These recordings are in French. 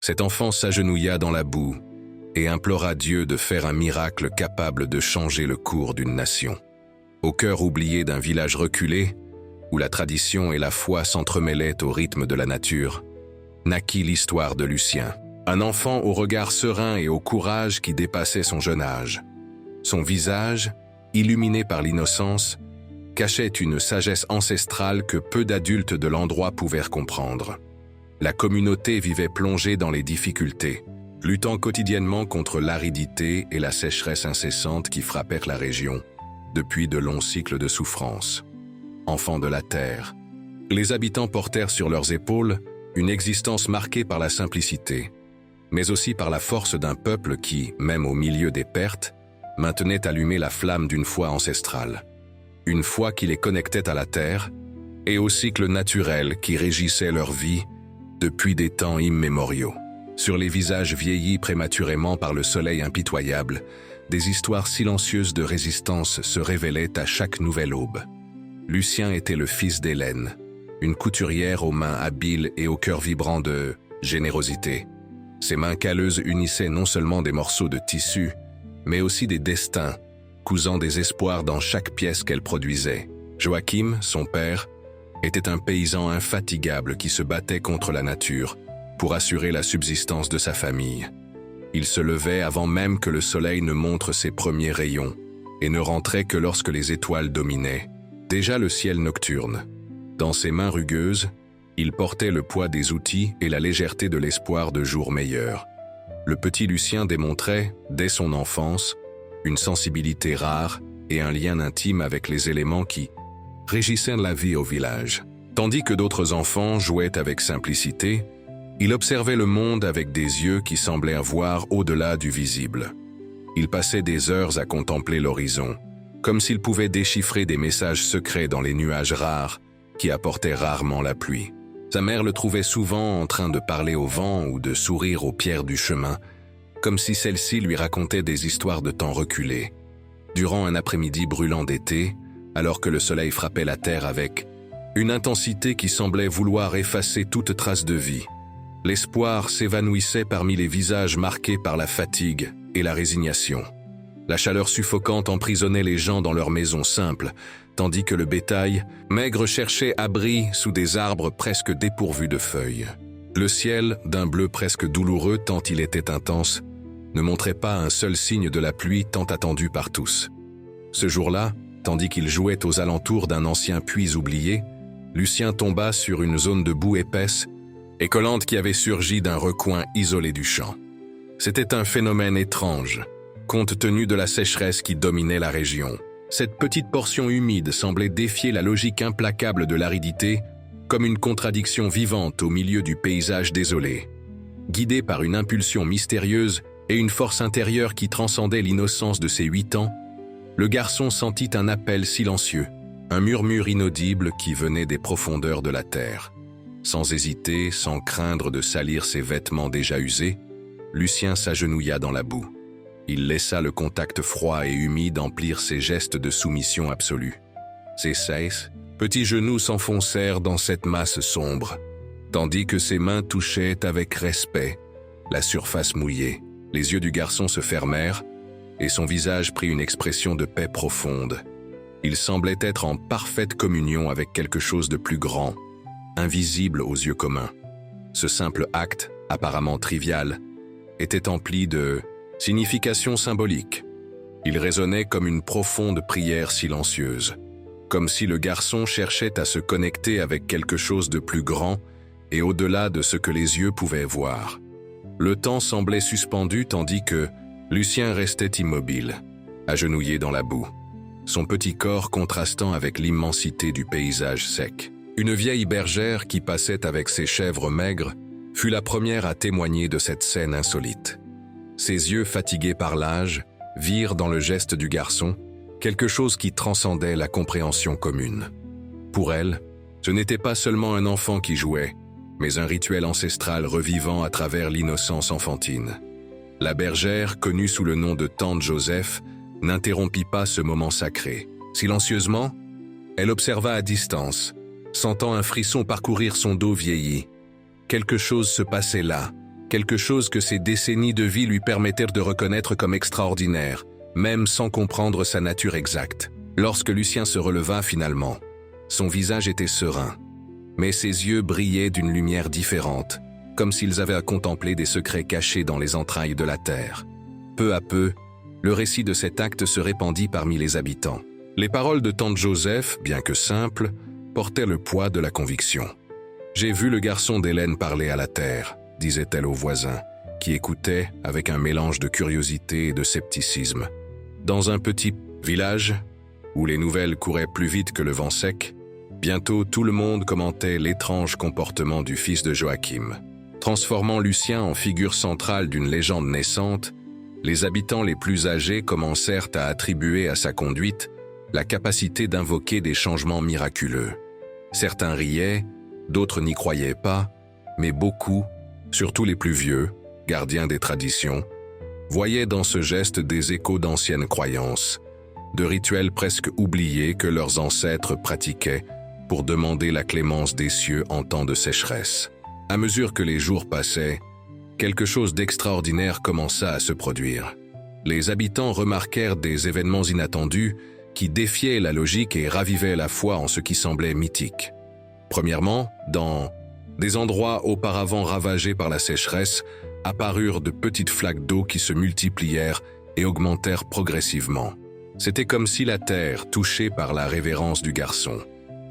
Cet enfant s'agenouilla dans la boue et implora Dieu de faire un miracle capable de changer le cours d'une nation. Au cœur oublié d'un village reculé, où la tradition et la foi s'entremêlaient au rythme de la nature, naquit l'histoire de Lucien, un enfant au regard serein et au courage qui dépassait son jeune âge. Son visage, illuminé par l'innocence, cachait une sagesse ancestrale que peu d'adultes de l'endroit pouvaient comprendre. La communauté vivait plongée dans les difficultés, luttant quotidiennement contre l'aridité et la sécheresse incessante qui frappèrent la région, depuis de longs cycles de souffrance. Enfants de la terre, les habitants portèrent sur leurs épaules une existence marquée par la simplicité, mais aussi par la force d'un peuple qui, même au milieu des pertes, maintenait allumée la flamme d'une foi ancestrale. Une foi qui les connectait à la terre et au cycle naturel qui régissait leur vie depuis des temps immémoriaux. Sur les visages vieillis prématurément par le soleil impitoyable, des histoires silencieuses de résistance se révélaient à chaque nouvelle aube. Lucien était le fils d'Hélène, une couturière aux mains habiles et au cœur vibrant de générosité. Ses mains calleuses unissaient non seulement des morceaux de tissu, mais aussi des destins, cousant des espoirs dans chaque pièce qu'elle produisait. Joachim, son père, était un paysan infatigable qui se battait contre la nature pour assurer la subsistance de sa famille. Il se levait avant même que le soleil ne montre ses premiers rayons et ne rentrait que lorsque les étoiles dominaient déjà le ciel nocturne. Dans ses mains rugueuses, il portait le poids des outils et la légèreté de l'espoir de jours meilleurs. Le petit Lucien démontrait, dès son enfance, une sensibilité rare et un lien intime avec les éléments qui régissaient la vie au village. Tandis que d'autres enfants jouaient avec simplicité, il observait le monde avec des yeux qui semblaient voir au-delà du visible. Il passait des heures à contempler l'horizon, comme s'il pouvait déchiffrer des messages secrets dans les nuages rares qui apportaient rarement la pluie. Sa mère le trouvait souvent en train de parler au vent ou de sourire aux pierres du chemin, comme si celle-ci lui racontait des histoires de temps reculés. Durant un après-midi brûlant d'été, alors que le soleil frappait la terre avec une intensité qui semblait vouloir effacer toute trace de vie, l'espoir s'évanouissait parmi les visages marqués par la fatigue et la résignation. La chaleur suffocante emprisonnait les gens dans leurs maisons simples, tandis que le bétail, maigre, cherchait abri sous des arbres presque dépourvus de feuilles. Le ciel, d'un bleu presque douloureux tant il était intense, ne montrait pas un seul signe de la pluie tant attendue par tous. Ce jour-là, tandis qu'il jouait aux alentours d'un ancien puits oublié, Lucien tomba sur une zone de boue épaisse et collante qui avait surgi d'un recoin isolé du champ. C'était un phénomène étrange, compte tenu de la sécheresse qui dominait la région. Cette petite portion humide semblait défier la logique implacable de l'aridité, comme une contradiction vivante au milieu du paysage désolé. Guidé par une impulsion mystérieuse et une force intérieure qui transcendait l'innocence de ses 8 ans, le garçon sentit un appel silencieux, un murmure inaudible qui venait des profondeurs de la terre. Sans hésiter, sans craindre de salir ses vêtements déjà usés, Lucien s'agenouilla dans la boue. Il laissa le contact froid et humide emplir ses gestes de soumission absolue. Ses 16 petits genoux s'enfoncèrent dans cette masse sombre, tandis que ses mains touchaient avec respect la surface mouillée. Les yeux du garçon se fermèrent et son visage prit une expression de paix profonde. Il semblait être en parfaite communion avec quelque chose de plus grand, invisible aux yeux communs. Ce simple acte, apparemment trivial, était empli de signification symbolique. Il résonnait comme une profonde prière silencieuse, comme si le garçon cherchait à se connecter avec quelque chose de plus grand et au-delà de ce que les yeux pouvaient voir. Le temps semblait suspendu tandis que Lucien restait immobile, agenouillé dans la boue, son petit corps contrastant avec l'immensité du paysage sec. Une vieille bergère qui passait avec ses chèvres maigres fut la première à témoigner de cette scène insolite. Ses yeux fatigués par l'âge virent dans le geste du garçon quelque chose qui transcendait la compréhension commune. Pour elle, ce n'était pas seulement un enfant qui jouait, mais un rituel ancestral revivant à travers l'innocence enfantine. La bergère, connue sous le nom de Tante Joseph, n'interrompit pas ce moment sacré. Silencieusement, elle observa à distance, sentant un frisson parcourir son dos vieilli. Quelque chose se passait là, quelque chose que ses décennies de vie lui permettèrent de reconnaître comme extraordinaire, même sans comprendre sa nature exacte. Lorsque Lucien se releva finalement, son visage était serein, mais ses yeux brillaient d'une lumière différente, comme s'ils avaient à contempler des secrets cachés dans les entrailles de la terre. Peu à peu, le récit de cet acte se répandit parmi les habitants. Les paroles de tante Joseph, bien que simples, portaient le poids de la conviction. « J'ai vu le garçon d'Hélène parler à la terre », disait-elle aux voisins, qui écoutaient avec un mélange de curiosité et de scepticisme. Dans un petit village, où les nouvelles couraient plus vite que le vent sec, bientôt tout le monde commentait l'étrange comportement du fils de Joachim. Transformant Lucien en figure centrale d'une légende naissante, les habitants les plus âgés commencèrent à attribuer à sa conduite la capacité d'invoquer des changements miraculeux. Certains riaient, d'autres n'y croyaient pas, mais beaucoup, surtout les plus vieux, gardiens des traditions, voyaient dans ce geste des échos d'anciennes croyances, de rituels presque oubliés que leurs ancêtres pratiquaient pour demander la clémence des cieux en temps de sécheresse. À mesure que les jours passaient, quelque chose d'extraordinaire commença à se produire. Les habitants remarquèrent des événements inattendus qui défiaient la logique et ravivaient la foi en ce qui semblait mythique. Premièrement, dans des endroits auparavant ravagés par la sécheresse, apparurent de petites flaques d'eau qui se multiplièrent et augmentèrent progressivement. C'était comme si la terre, touchée par la révérence du garçon,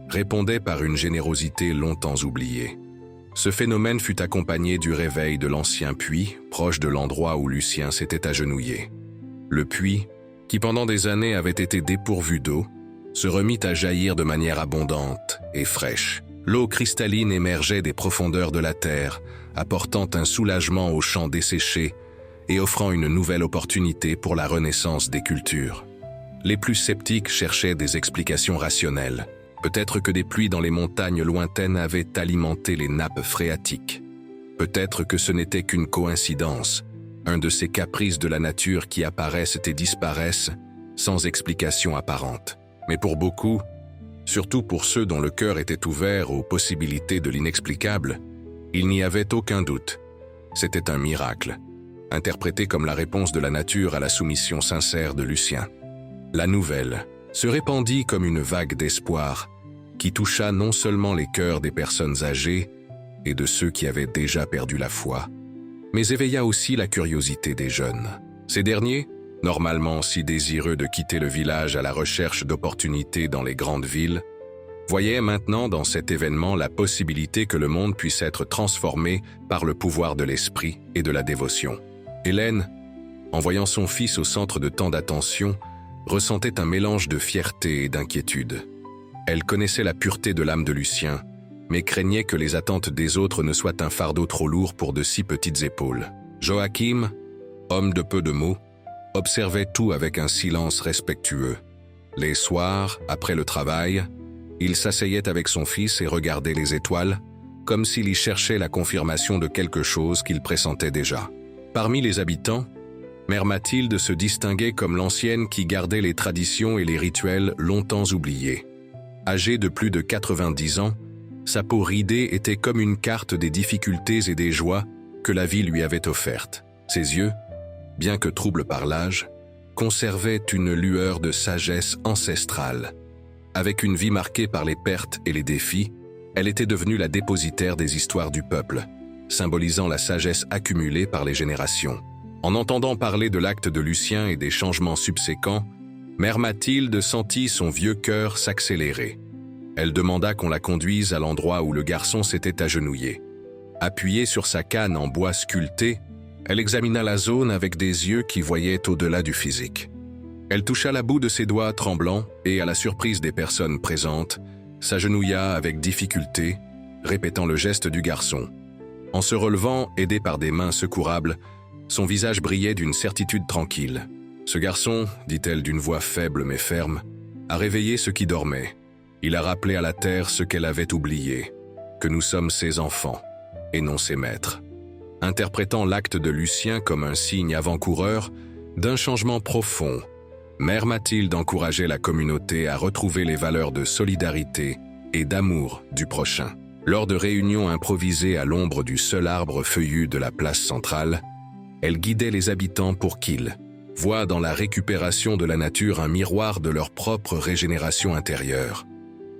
répondait par une générosité longtemps oubliée. Ce phénomène fut accompagné du réveil de l'ancien puits, proche de l'endroit où Lucien s'était agenouillé. Le puits, qui pendant des années avait été dépourvu d'eau, se remit à jaillir de manière abondante et fraîche. L'eau cristalline émergeait des profondeurs de la terre, apportant un soulagement aux champs desséchés et offrant une nouvelle opportunité pour la renaissance des cultures. Les plus sceptiques cherchaient des explications rationnelles. Peut-être que des pluies dans les montagnes lointaines avaient alimenté les nappes phréatiques. Peut-être que ce n'était qu'une coïncidence, un de ces caprices de la nature qui apparaissent et disparaissent sans explication apparente. Mais pour beaucoup, surtout pour ceux dont le cœur était ouvert aux possibilités de l'inexplicable, il n'y avait aucun doute. C'était un miracle, interprété comme la réponse de la nature à la soumission sincère de Lucien. La nouvelle se répandit comme une vague d'espoir qui toucha non seulement les cœurs des personnes âgées et de ceux qui avaient déjà perdu la foi, mais éveilla aussi la curiosité des jeunes. Ces derniers, normalement si désireux de quitter le village à la recherche d'opportunités dans les grandes villes, voyaient maintenant dans cet événement la possibilité que le monde puisse être transformé par le pouvoir de l'esprit et de la dévotion. Hélène, en voyant son fils au centre de tant d'attention, ressentait un mélange de fierté et d'inquiétude. Elle connaissait la pureté de l'âme de Lucien, mais craignait que les attentes des autres ne soient un fardeau trop lourd pour de si petites épaules. Joachim, homme de peu de mots, observait tout avec un silence respectueux. Les soirs, après le travail, il s'asseyait avec son fils et regardait les étoiles, comme s'il y cherchait la confirmation de quelque chose qu'il pressentait déjà. Parmi les habitants, Mère Mathilde se distinguait comme l'ancienne qui gardait les traditions et les rituels longtemps oubliés. Âgée de plus de 90 ans, sa peau ridée était comme une carte des difficultés et des joies que la vie lui avait offertes. Ses yeux, bien que troubles par l'âge, conservaient une lueur de sagesse ancestrale. Avec une vie marquée par les pertes et les défis, elle était devenue la dépositaire des histoires du peuple, symbolisant la sagesse accumulée par les générations. En entendant parler de l'acte de Lucien et des changements subséquents, Mère Mathilde sentit son vieux cœur s'accélérer. Elle demanda qu'on la conduise à l'endroit où le garçon s'était agenouillé. Appuyée sur sa canne en bois sculpté, elle examina la zone avec des yeux qui voyaient au-delà du physique. Elle toucha la boue de ses doigts tremblants et, à la surprise des personnes présentes, s'agenouilla avec difficulté, répétant le geste du garçon. En se relevant, aidé par des mains secourables, son visage brillait d'une certitude tranquille. « Ce garçon, dit-elle d'une voix faible mais ferme, a réveillé ceux qui dormaient. Il a rappelé à la terre ce qu'elle avait oublié, que nous sommes ses enfants, et non ses maîtres. » Interprétant l'acte de Lucien comme un signe avant-coureur d'un changement profond, Mère Mathilde encourageait la communauté à retrouver les valeurs de solidarité et d'amour du prochain. Lors de réunions improvisées à l'ombre du seul arbre feuillu de la place centrale, elle guidait les habitants pour qu'ils voient dans la récupération de la nature un miroir de leur propre régénération intérieure.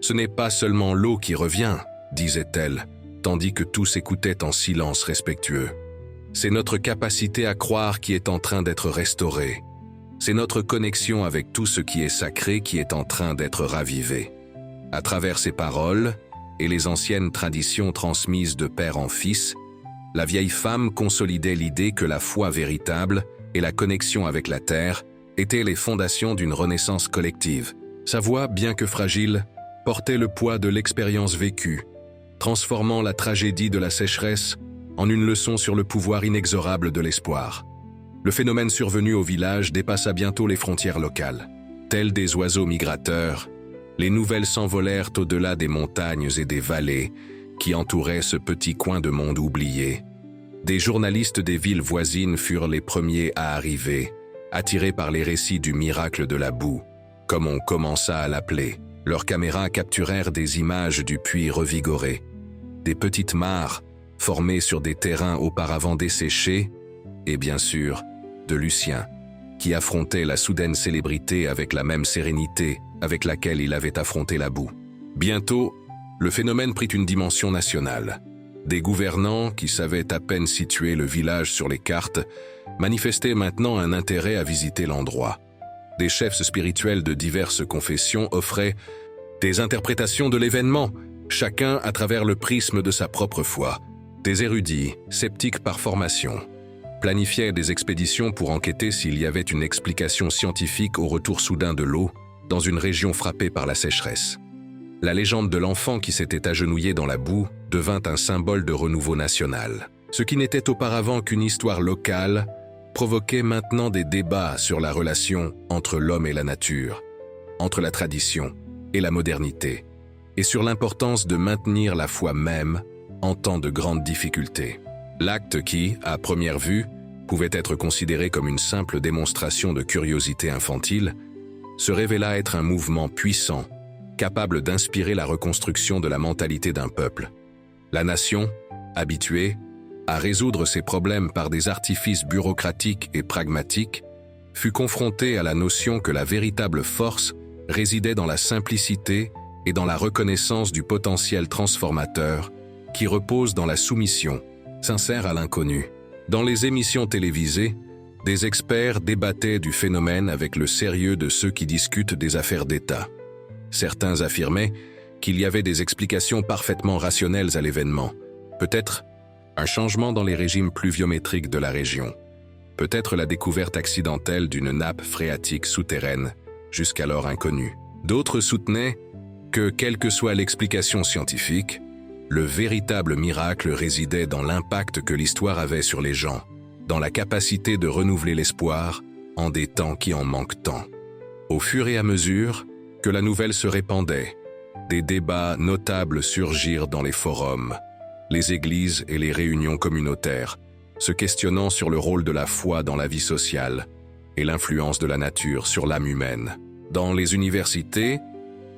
Ce n'est pas seulement l'eau qui revient, disait-elle, tandis que tous écoutaient en silence respectueux. C'est notre capacité à croire qui est en train d'être restaurée. C'est notre connexion avec tout ce qui est sacré qui est en train d'être ravivée. À travers ces paroles et les anciennes traditions transmises de père en fils, la vieille femme consolidait l'idée que la foi véritable et la connexion avec la terre étaient les fondations d'une renaissance collective. Sa voix, bien que fragile, portait le poids de l'expérience vécue, transformant la tragédie de la sécheresse en une leçon sur le pouvoir inexorable de l'espoir. Le phénomène survenu au village dépassa bientôt les frontières locales. Tels des oiseaux migrateurs, les nouvelles s'envolèrent au-delà des montagnes et des vallées qui entouraient ce petit coin de monde oublié. Des journalistes des villes voisines furent les premiers à arriver, attirés par les récits du miracle de la boue, comme on commença à l'appeler. Leurs caméras capturèrent des images du puits revigoré, des petites mares formées sur des terrains auparavant desséchés, et bien sûr, de Lucien, qui affrontait la soudaine célébrité avec la même sérénité avec laquelle il avait affronté la boue. Bientôt, le phénomène prit une dimension nationale. Des gouvernants, qui savaient à peine situer le village sur les cartes, manifestaient maintenant un intérêt à visiter l'endroit. Des chefs spirituels de diverses confessions offraient des interprétations de l'événement, chacun à travers le prisme de sa propre foi. Des érudits, sceptiques par formation, planifiaient des expéditions pour enquêter s'il y avait une explication scientifique au retour soudain de l'eau dans une région frappée par la sécheresse. La légende de l'enfant qui s'était agenouillé dans la boue devint un symbole de renouveau national. Ce qui n'était auparavant qu'une histoire locale provoquait maintenant des débats sur la relation entre l'homme et la nature, entre la tradition et la modernité, et sur l'importance de maintenir la foi même en temps de grandes difficultés. L'acte qui, à première vue, pouvait être considéré comme une simple démonstration de curiosité infantile, se révéla être un mouvement puissant, capable d'inspirer la reconstruction de la mentalité d'un peuple. La nation, habituée à résoudre ses problèmes par des artifices bureaucratiques et pragmatiques, fut confrontée à la notion que la véritable force résidait dans la simplicité et dans la reconnaissance du potentiel transformateur qui repose dans la soumission, sincère à l'inconnu. Dans les émissions télévisées, des experts débattaient du phénomène avec le sérieux de ceux qui discutent des affaires d'État. Certains affirmaient qu'il y avait des explications parfaitement rationnelles à l'événement. Peut-être un changement dans les régimes pluviométriques de la région. Peut-être la découverte accidentelle d'une nappe phréatique souterraine, jusqu'alors inconnue. D'autres soutenaient que, quelle que soit l'explication scientifique, le véritable miracle résidait dans l'impact que l'histoire avait sur les gens, dans la capacité de renouveler l'espoir en des temps qui en manquent tant. Au fur et à mesure que la nouvelle se répandait, des débats notables surgirent dans les forums, les églises et les réunions communautaires, se questionnant sur le rôle de la foi dans la vie sociale et l'influence de la nature sur l'âme humaine. Dans les universités,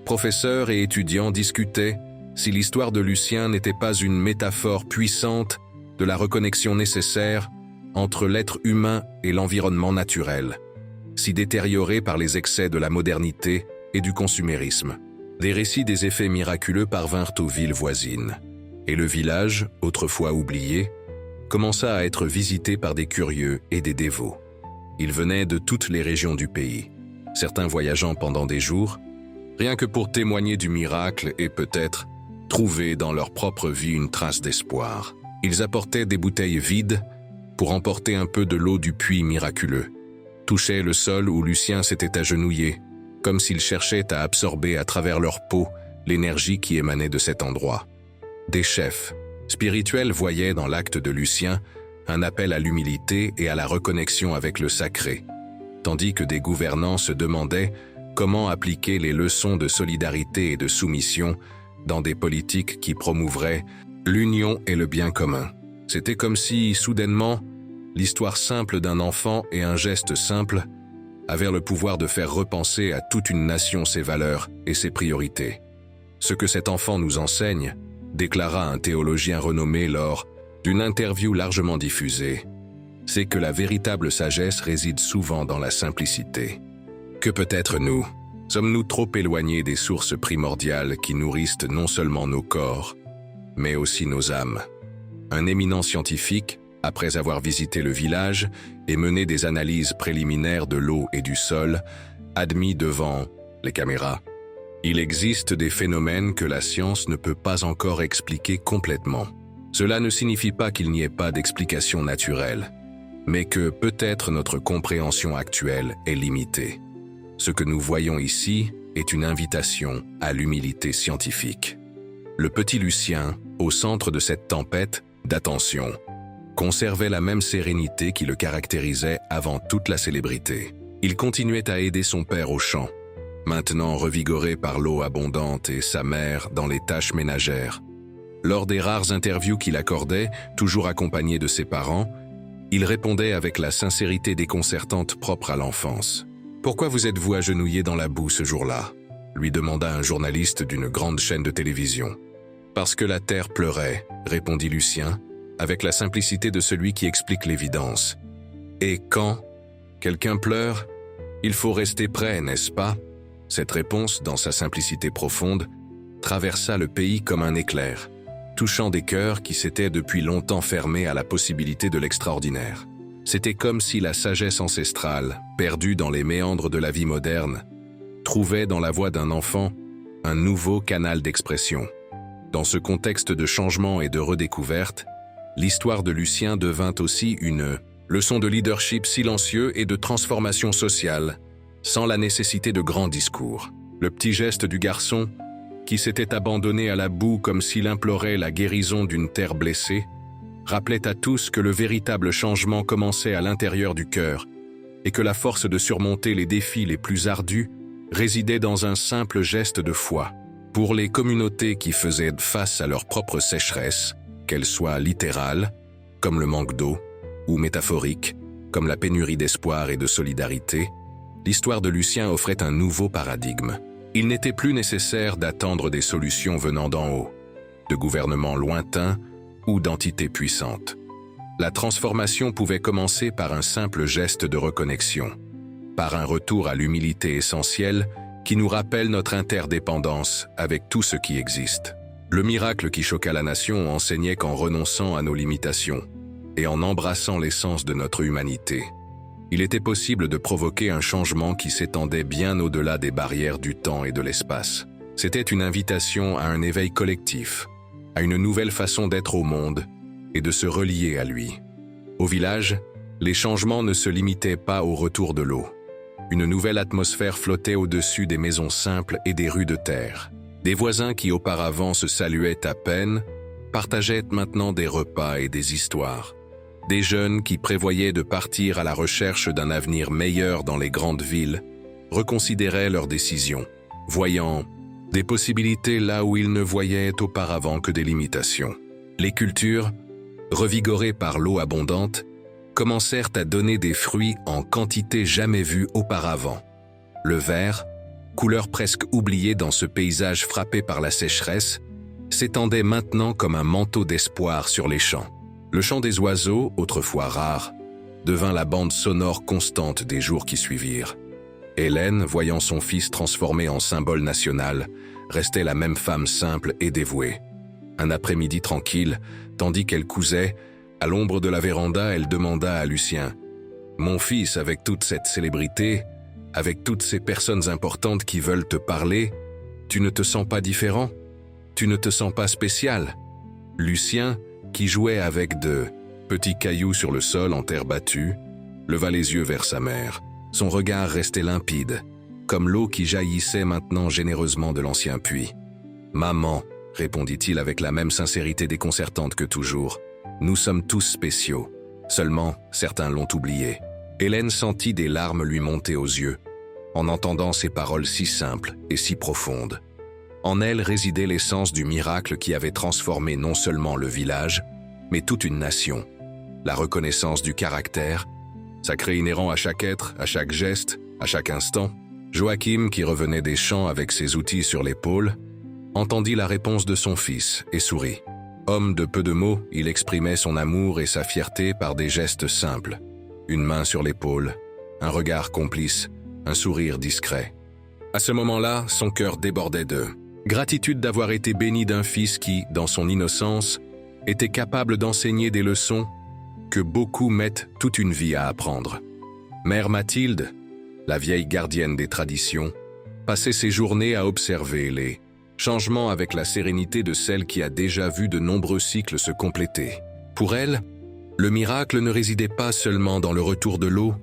professeurs et étudiants discutaient si l'histoire de Lucien n'était pas une métaphore puissante de la reconnexion nécessaire entre l'être humain et l'environnement naturel, si détérioré par les excès de la modernité et du consumérisme. Des récits des effets miraculeux parvinrent aux villes voisines, et le village, autrefois oublié, commença à être visité par des curieux et des dévots. Ils venaient de toutes les régions du pays, certains voyageant pendant des jours, rien que pour témoigner du miracle et peut-être trouver dans leur propre vie une trace d'espoir. Ils apportaient des bouteilles vides pour emporter un peu de l'eau du puits miraculeux, touchaient le sol où Lucien s'était agenouillé, comme s'ils cherchaient à absorber à travers leur peau l'énergie qui émanait de cet endroit. Des chefs spirituels voyaient dans l'acte de Lucien un appel à l'humilité et à la reconnexion avec le sacré, tandis que des gouvernants se demandaient comment appliquer les leçons de solidarité et de soumission dans des politiques qui promouvraient l'union et le bien commun. C'était comme si, soudainement, l'histoire simple d'un enfant et un geste simple avaient le pouvoir de faire repenser à toute une nation ses valeurs et ses priorités. Ce que cet enfant nous enseigne, déclara un théologien renommé lors d'une interview largement diffusée, c'est que la véritable sagesse réside souvent dans la simplicité. Que peut-être nous? Sommes-nous trop éloignés des sources primordiales qui nourrissent non seulement nos corps, mais aussi nos âmes? Un éminent scientifique, après avoir visité le village et mené des analyses préliminaires de l'eau et du sol, admit devant les caméras: il existe des phénomènes que la science ne peut pas encore expliquer complètement. Cela ne signifie pas qu'il n'y ait pas d'explication naturelle, mais que peut-être notre compréhension actuelle est limitée. Ce que nous voyons ici est une invitation à l'humilité scientifique. Le petit Lucien, au centre de cette tempête d'attention, conservait la même sérénité qui le caractérisait avant toute la célébrité. Il continuait à aider son père au champ, maintenant revigoré par l'eau abondante, et sa mère dans les tâches ménagères. Lors des rares interviews qu'il accordait, toujours accompagné de ses parents, il répondait avec la sincérité déconcertante propre à l'enfance. « Pourquoi vous êtes-vous agenouillé dans la boue ce jour-là » lui demanda un journaliste d'une grande chaîne de télévision. « Parce que la terre pleurait » répondit Lucien, avec la simplicité de celui qui explique l'évidence. « Et quand quelqu'un pleure, il faut rester prêt, n'est-ce pas ?» Cette réponse, dans sa simplicité profonde, traversa le pays comme un éclair, touchant des cœurs qui s'étaient depuis longtemps fermés à la possibilité de l'extraordinaire. C'était comme si la sagesse ancestrale, perdue dans les méandres de la vie moderne, trouvait dans la voix d'un enfant un nouveau canal d'expression. Dans ce contexte de changement et de redécouverte, l'histoire de Lucien devint aussi une leçon de leadership silencieux et de transformation sociale, sans la nécessité de grands discours. Le petit geste du garçon, qui s'était abandonné à la boue comme s'il implorait la guérison d'une terre blessée, rappelait à tous que le véritable changement commençait à l'intérieur du cœur et que la force de surmonter les défis les plus ardus résidait dans un simple geste de foi. Pour les communautés qui faisaient face à leur propre sécheresse, qu'elle soit littérale, comme le manque d'eau, ou métaphorique, comme la pénurie d'espoir et de solidarité, l'histoire de Lucien offrait un nouveau paradigme. Il n'était plus nécessaire d'attendre des solutions venant d'en haut, de gouvernements lointains ou d'entités puissantes. La transformation pouvait commencer par un simple geste de reconnexion, par un retour à l'humilité essentielle qui nous rappelle notre interdépendance avec tout ce qui existe. Le miracle qui choqua la nation enseignait qu'en renonçant à nos limitations et en embrassant l'essence de notre humanité, il était possible de provoquer un changement qui s'étendait bien au-delà des barrières du temps et de l'espace. C'était une invitation à un éveil collectif, à une nouvelle façon d'être au monde et de se relier à lui. Au village, les changements ne se limitaient pas au retour de l'eau. Une nouvelle atmosphère flottait au-dessus des maisons simples et des rues de terre. Des voisins qui auparavant se saluaient à peine, partageaient maintenant des repas et des histoires. Des jeunes qui prévoyaient de partir à la recherche d'un avenir meilleur dans les grandes villes reconsidéraient leurs décisions, voyant des possibilités là où ils ne voyaient auparavant que des limitations. Les cultures, revigorées par l'eau abondante, commencèrent à donner des fruits en quantité jamais vue auparavant. Le vert, couleur presque oubliée dans ce paysage frappé par la sécheresse, s'étendait maintenant comme un manteau d'espoir sur les champs. Le chant des oiseaux, autrefois rare, devint la bande sonore constante des jours qui suivirent. Hélène, voyant son fils transformé en symbole national, restait la même femme simple et dévouée. Un après-midi tranquille, tandis qu'elle cousait, à l'ombre de la véranda, elle demanda à Lucien: « Mon fils, avec toute cette célébrité, avec toutes ces personnes importantes qui veulent te parler, tu ne te sens pas différent? Tu ne te sens pas spécial ?» Lucien, qui jouait avec de petits cailloux sur le sol en terre battue, leva les yeux vers sa mère. Son regard restait limpide, comme l'eau qui jaillissait maintenant généreusement de l'ancien puits. « Maman, » répondit-il avec la même sincérité déconcertante que toujours, « nous sommes tous spéciaux. Seulement, certains l'ont oublié. » Hélène sentit des larmes lui monter aux yeux, en entendant ces paroles si simples et si profondes. En elle résidait l'essence du miracle qui avait transformé non seulement le village, mais toute une nation. La reconnaissance du caractère, sacré inhérent à chaque être, à chaque geste, à chaque instant. Joachim, qui revenait des champs avec ses outils sur l'épaule, entendit la réponse de son fils et sourit. Homme de peu de mots, il exprimait son amour et sa fierté par des gestes simples. Une main sur l'épaule, un regard complice, un sourire discret. À ce moment-là, son cœur débordait de gratitude d'avoir été béni d'un fils qui, dans son innocence, était capable d'enseigner des leçons que beaucoup mettent toute une vie à apprendre. Mère Mathilde, la vieille gardienne des traditions, passait ses journées à observer les changements avec la sérénité de celle qui a déjà vu de nombreux cycles se compléter. Pour elle, le miracle ne résidait pas seulement dans le retour de l'eau,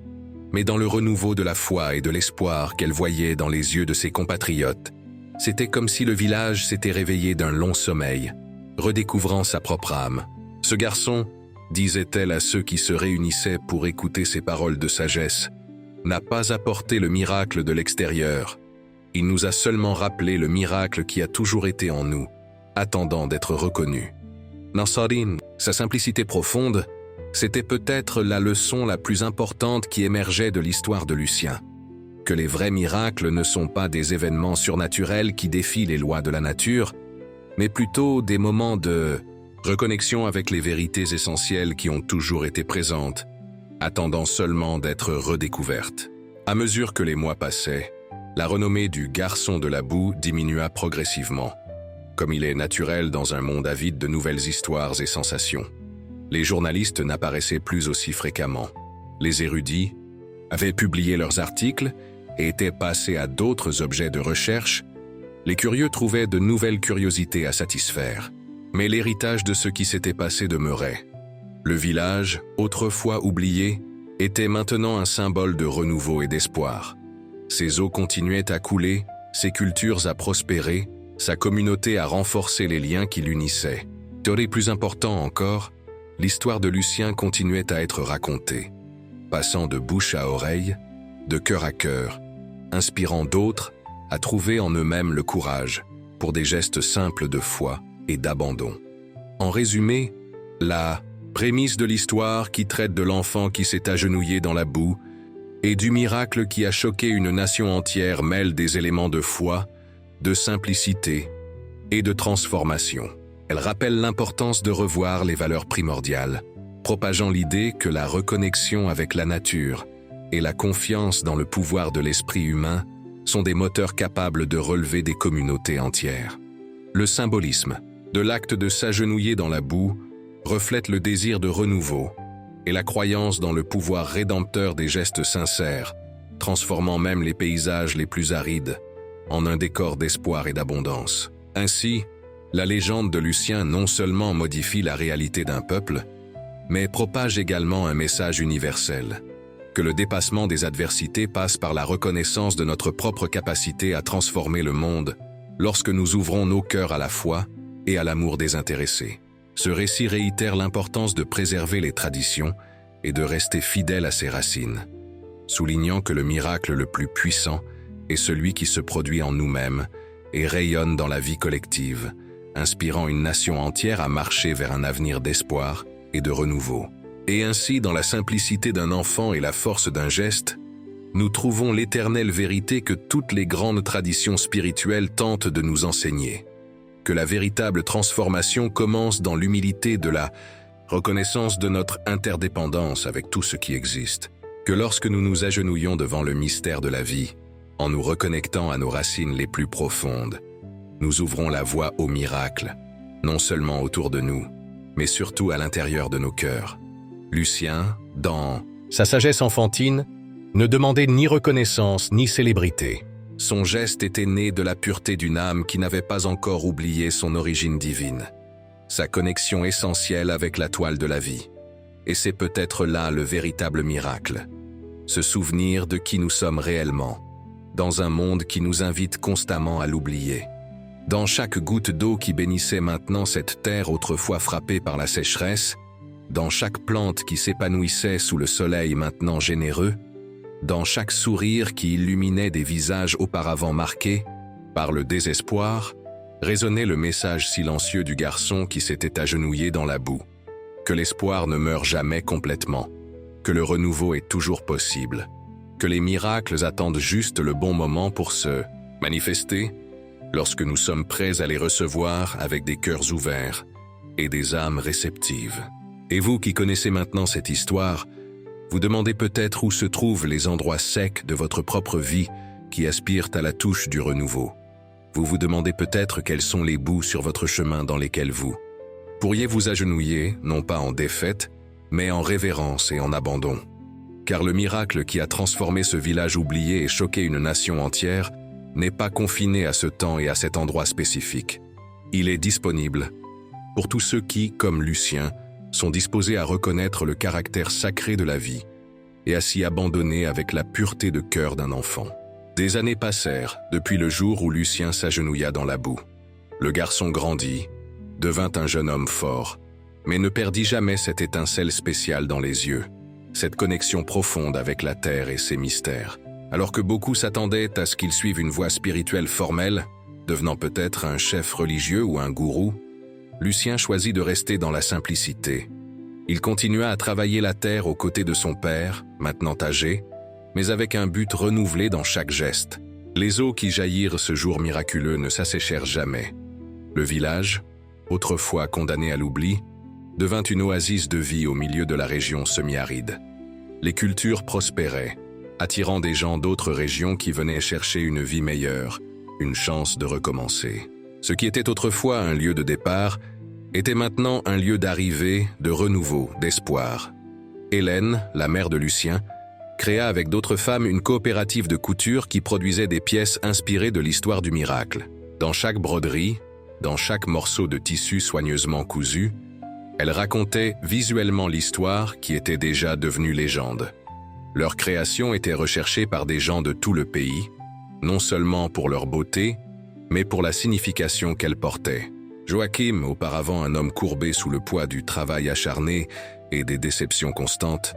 mais dans le renouveau de la foi et de l'espoir qu'elle voyait dans les yeux de ses compatriotes. C'était comme si le village s'était réveillé d'un long sommeil, redécouvrant sa propre âme. Ce garçon, disait-elle à ceux qui se réunissaient pour écouter ses paroles de sagesse, n'a pas apporté le miracle de l'extérieur. Il nous a seulement rappelé le miracle qui a toujours été en nous, attendant d'être reconnu. Nassadine, sa simplicité profonde, c'était peut-être la leçon la plus importante qui émergeait de l'histoire de Lucien. Que les vrais miracles ne sont pas des événements surnaturels qui défient les lois de la nature, mais plutôt des moments de reconnexion avec les vérités essentielles qui ont toujours été présentes, attendant seulement d'être redécouvertes. À mesure que les mois passaient, la renommée du garçon de la boue diminua progressivement, comme il est naturel dans un monde avide de nouvelles histoires et sensations. Les journalistes n'apparaissaient plus aussi fréquemment. Les érudits avaient publié leurs articles et étaient passés à d'autres objets de recherche. Les curieux trouvaient de nouvelles curiosités à satisfaire. Mais l'héritage de ce qui s'était passé demeurait. Le village, autrefois oublié, était maintenant un symbole de renouveau et d'espoir. Ses eaux continuaient à couler, ses cultures à prospérer, sa communauté à renforcer les liens qui l'unissaient. Et plus important encore, l'histoire de Lucien continuait à être racontée, passant de bouche à oreille, de cœur à cœur, inspirant d'autres à trouver en eux-mêmes le courage pour des gestes simples de foi et d'abandon. En résumé, la prémisse de l'histoire qui traite de l'enfant qui s'est agenouillé dans la boue et du miracle qui a choqué une nation entière mêle des éléments de foi, de simplicité et de transformation. Elle rappelle l'importance de revoir les valeurs primordiales, propageant l'idée que la reconnexion avec la nature et la confiance dans le pouvoir de l'esprit humain sont des moteurs capables de relever des communautés entières. Le symbolisme de l'acte de s'agenouiller dans la boue reflète le désir de renouveau et la croyance dans le pouvoir rédempteur des gestes sincères, transformant même les paysages les plus arides en un décor d'espoir et d'abondance. Ainsi, la légende de Lucien non seulement modifie la réalité d'un peuple, mais propage également un message universel, que le dépassement des adversités passe par la reconnaissance de notre propre capacité à transformer le monde lorsque nous ouvrons nos cœurs à la foi et à l'amour désintéressé. Ce récit réitère l'importance de préserver les traditions et de rester fidèle à ses racines, soulignant que le miracle le plus puissant est celui qui se produit en nous-mêmes et rayonne dans la vie collective, inspirant une nation entière à marcher vers un avenir d'espoir et de renouveau. Et ainsi, dans la simplicité d'un enfant et la force d'un geste, nous trouvons l'éternelle vérité que toutes les grandes traditions spirituelles tentent de nous enseigner. Que la véritable transformation commence dans l'humilité de la reconnaissance de notre interdépendance avec tout ce qui existe. Que lorsque nous nous agenouillons devant le mystère de la vie, en nous reconnectant à nos racines les plus profondes, nous ouvrons la voie au miracle, non seulement autour de nous, mais surtout à l'intérieur de nos cœurs. Lucien, dans sa sagesse enfantine, ne demandait ni reconnaissance ni célébrité. Son geste était né de la pureté d'une âme qui n'avait pas encore oublié son origine divine, sa connexion essentielle avec la toile de la vie. Et c'est peut-être là le véritable miracle, se souvenir de qui nous sommes réellement, dans un monde qui nous invite constamment à l'oublier. Dans chaque goutte d'eau qui bénissait maintenant cette terre autrefois frappée par la sécheresse, dans chaque plante qui s'épanouissait sous le soleil maintenant généreux, dans chaque sourire qui illuminait des visages auparavant marqués par le désespoir, résonnait le message silencieux du garçon qui s'était agenouillé dans la boue. Que l'espoir ne meurt jamais complètement, que le renouveau est toujours possible, que les miracles attendent juste le bon moment pour se manifester, lorsque nous sommes prêts à les recevoir avec des cœurs ouverts et des âmes réceptives. Et vous qui connaissez maintenant cette histoire, vous demandez peut-être où se trouvent les endroits secs de votre propre vie qui aspirent à la touche du renouveau. Vous vous demandez peut-être quels sont les bouts sur votre chemin dans lesquels vous pourriez vous agenouiller, non pas en défaite, mais en révérence et en abandon. Car le miracle qui a transformé ce village oublié et choqué une nation entière n'est pas confiné à ce temps et à cet endroit spécifique. Il est disponible pour tous ceux qui, comme Lucien, sont disposés à reconnaître le caractère sacré de la vie et à s'y abandonner avec la pureté de cœur d'un enfant. Des années passèrent depuis le jour où Lucien s'agenouilla dans la boue. Le garçon grandit, devint un jeune homme fort, mais ne perdit jamais cette étincelle spéciale dans les yeux, cette connexion profonde avec la terre et ses mystères. Alors que beaucoup s'attendaient à ce qu'il suive une voie spirituelle formelle, devenant peut-être un chef religieux ou un gourou, Lucien choisit de rester dans la simplicité. Il continua à travailler la terre aux côtés de son père, maintenant âgé, mais avec un but renouvelé dans chaque geste. Les eaux qui jaillirent ce jour miraculeux ne s'asséchèrent jamais. Le village, autrefois condamné à l'oubli, devint une oasis de vie au milieu de la région semi-aride. Les cultures prospéraient, attirant des gens d'autres régions qui venaient chercher une vie meilleure, une chance de recommencer. Ce qui était autrefois un lieu de départ était maintenant un lieu d'arrivée, de renouveau, d'espoir. Hélène, la mère de Lucien, créa avec d'autres femmes une coopérative de couture qui produisait des pièces inspirées de l'histoire du miracle. Dans chaque broderie, dans chaque morceau de tissu soigneusement cousu, elle racontait visuellement l'histoire qui était déjà devenue légende. Leur création était recherchée par des gens de tout le pays, non seulement pour leur beauté, mais pour la signification qu'elle portait. Joachim, auparavant un homme courbé sous le poids du travail acharné et des déceptions constantes,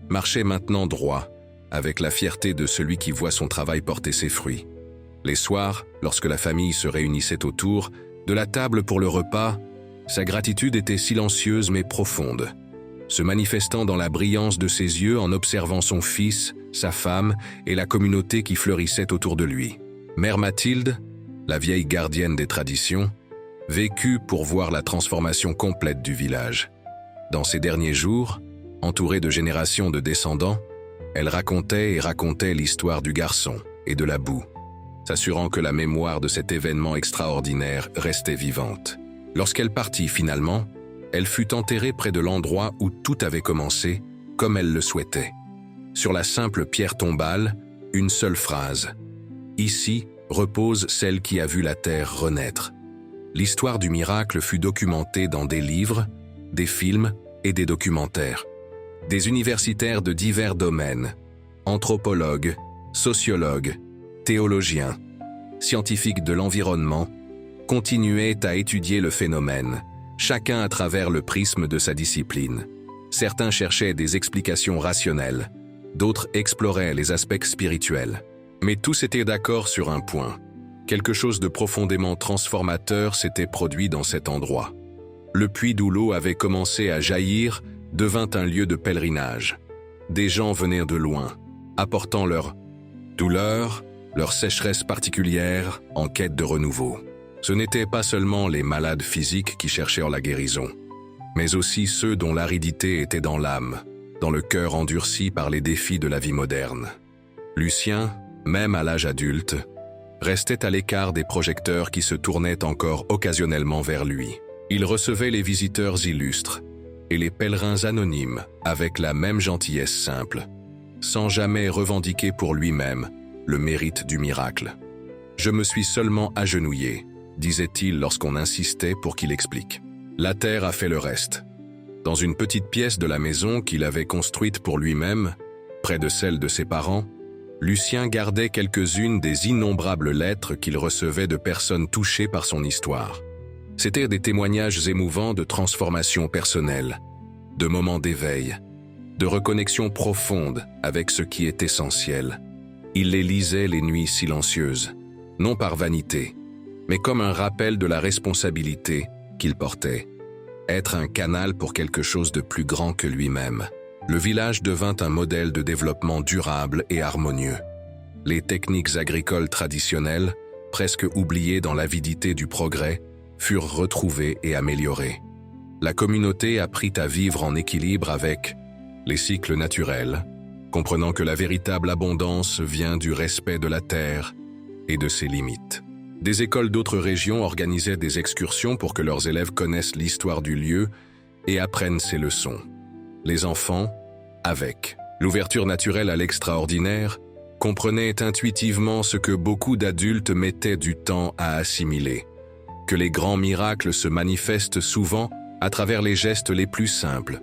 marchait maintenant droit, avec la fierté de celui qui voit son travail porter ses fruits. Les soirs, lorsque la famille se réunissait autour de la table pour le repas, sa gratitude était silencieuse mais profonde, se manifestant dans la brillance de ses yeux en observant son fils, sa femme et la communauté qui fleurissait autour de lui. Mère Mathilde, la vieille gardienne des traditions, vécut pour voir la transformation complète du village. Dans ces derniers jours, entourée de générations de descendants, elle racontait et racontait l'histoire du garçon et de la boue, s'assurant que la mémoire de cet événement extraordinaire restait vivante. Lorsqu'elle partit finalement, elle fut enterrée près de l'endroit où tout avait commencé, comme elle le souhaitait. Sur la simple pierre tombale, une seule phrase. « Ici repose celle qui a vu la terre renaître ». L'histoire du miracle fut documentée dans des livres, des films et des documentaires. Des universitaires de divers domaines, anthropologues, sociologues, théologiens, scientifiques de l'environnement, continuaient à étudier le phénomène, chacun à travers le prisme de sa discipline. Certains cherchaient des explications rationnelles, d'autres exploraient les aspects spirituels. Mais tous étaient d'accord sur un point. Quelque chose de profondément transformateur s'était produit dans cet endroit. Le puits d'où l'eau avait commencé à jaillir devint un lieu de pèlerinage. Des gens venaient de loin, apportant leur douleur, leur sécheresse particulière en quête de renouveau. Ce n'étaient pas seulement les malades physiques qui cherchaient la guérison, mais aussi ceux dont l'aridité était dans l'âme, dans le cœur endurci par les défis de la vie moderne. Lucien, même à l'âge adulte, restait à l'écart des projecteurs qui se tournaient encore occasionnellement vers lui. Il recevait les visiteurs illustres et les pèlerins anonymes avec la même gentillesse simple, sans jamais revendiquer pour lui-même le mérite du miracle. « Je me suis seulement agenouillé », disait-il lorsqu'on insistait pour qu'il explique. La terre a fait le reste. Dans une petite pièce de la maison qu'il avait construite pour lui-même, près de celle de ses parents, Lucien gardait quelques-unes des innombrables lettres qu'il recevait de personnes touchées par son histoire. C'étaient des témoignages émouvants de transformation personnelle, de moments d'éveil, de reconnexion profonde avec ce qui est essentiel. Il les lisait les nuits silencieuses, non par vanité, mais comme un rappel de la responsabilité qu'il portait, être un canal pour quelque chose de plus grand que lui-même. Le village devint un modèle de développement durable et harmonieux. Les techniques agricoles traditionnelles, presque oubliés dans l'avidité du progrès, furent retrouvés et améliorés. La communauté apprit à vivre en équilibre avec les cycles naturels, comprenant que la véritable abondance vient du respect de la terre et de ses limites. Des écoles d'autres régions organisaient des excursions pour que leurs élèves connaissent l'histoire du lieu et apprennent ses leçons. Les enfants, avec l'ouverture naturelle à l'extraordinaire, comprenaient intuitivement ce que beaucoup d'adultes mettaient du temps à assimiler, que les grands miracles se manifestent souvent à travers les gestes les plus simples,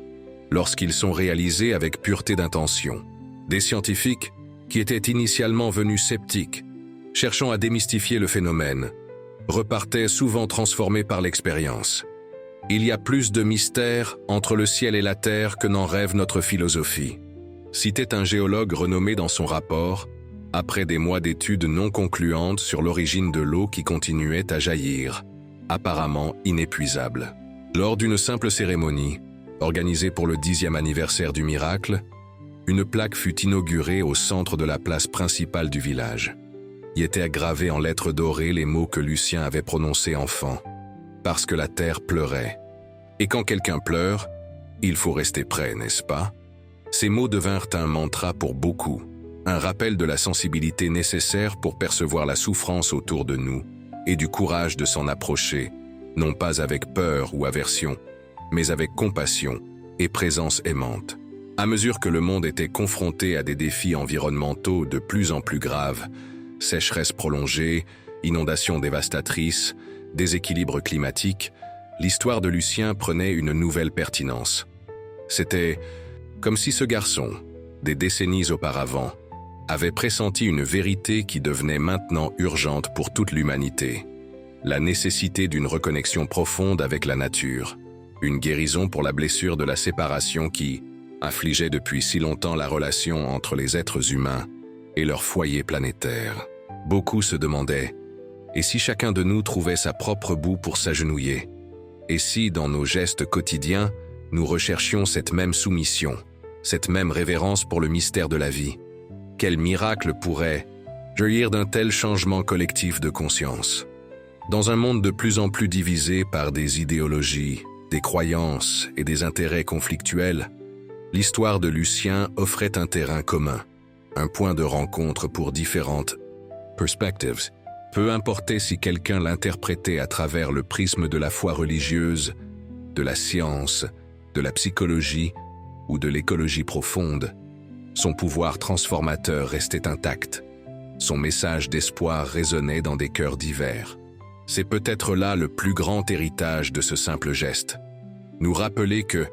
lorsqu'ils sont réalisés avec pureté d'intention. Des scientifiques, qui étaient initialement venus sceptiques, cherchant à démystifier le phénomène, repartaient souvent transformés par l'expérience. Il y a plus de mystère entre le ciel et la terre que n'en rêve notre philosophie, citait un géologue renommé dans son rapport, après des mois d'études non concluantes sur l'origine de l'eau qui continuait à jaillir, apparemment inépuisable. Lors d'une simple cérémonie, organisée pour le 10e anniversaire du miracle, une plaque fut inaugurée au centre de la place principale du village. Y étaient gravés en lettres dorées les mots que Lucien avait prononcés enfant. Parce que la terre pleurait. Et quand quelqu'un pleure, il faut rester prêt, n'est-ce pas? Ces mots devinrent un mantra pour beaucoup, un rappel de la sensibilité nécessaire pour percevoir la souffrance autour de nous et du courage de s'en approcher, non pas avec peur ou aversion, mais avec compassion et présence aimante. À mesure que le monde était confronté à des défis environnementaux de plus en plus graves, sécheresse prolongée, inondations dévastatrices, déséquilibre climatique, l'histoire de Lucien prenait une nouvelle pertinence. C'était comme si ce garçon, des décennies auparavant, avait pressenti une vérité qui devenait maintenant urgente pour toute l'humanité. La nécessité d'une reconnexion profonde avec la nature, une guérison pour la blessure de la séparation qui affligeait depuis si longtemps la relation entre les êtres humains et leur foyer planétaire. Beaucoup se demandaient: et si chacun de nous trouvait sa propre boue pour s'agenouiller? Et si, dans nos gestes quotidiens, nous recherchions cette même soumission, cette même révérence pour le mystère de la vie? Quel miracle pourrait jaillir d'un tel changement collectif de conscience? Dans un monde de plus en plus divisé par des idéologies, des croyances et des intérêts conflictuels, l'histoire de Lucien offrait un terrain commun, un point de rencontre pour différentes perspectives. Peu importait si quelqu'un l'interprétait à travers le prisme de la foi religieuse, de la science, de la psychologie ou de l'écologie profonde, son pouvoir transformateur restait intact. Son message d'espoir résonnait dans des cœurs divers. C'est peut-être là le plus grand héritage de ce simple geste. Nous rappeler que,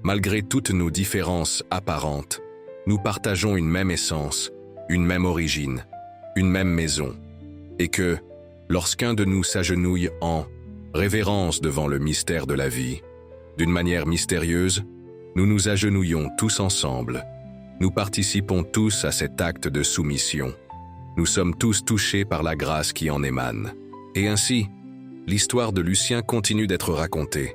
malgré toutes nos différences apparentes, nous partageons une même essence, une même origine, une même maison. Et que, lorsqu'un de nous s'agenouille en révérence devant le mystère de la vie, d'une manière mystérieuse, nous nous agenouillons tous ensemble. Nous participons tous à cet acte de soumission. Nous sommes tous touchés par la grâce qui en émane. Et ainsi, l'histoire de Lucien continue d'être racontée,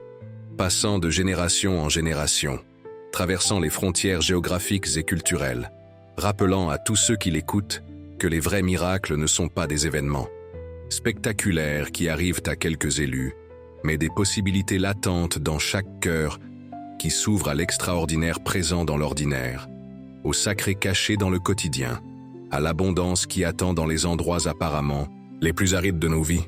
passant de génération en génération, traversant les frontières géographiques et culturelles, rappelant à tous ceux qui l'écoutent que les vrais miracles ne sont pas des événements spectaculaires qui arrivent à quelques élus, mais des possibilités latentes dans chaque cœur qui s'ouvrent à l'extraordinaire présent dans l'ordinaire, au sacré caché dans le quotidien, à l'abondance qui attend dans les endroits apparemment les plus arides de nos vies.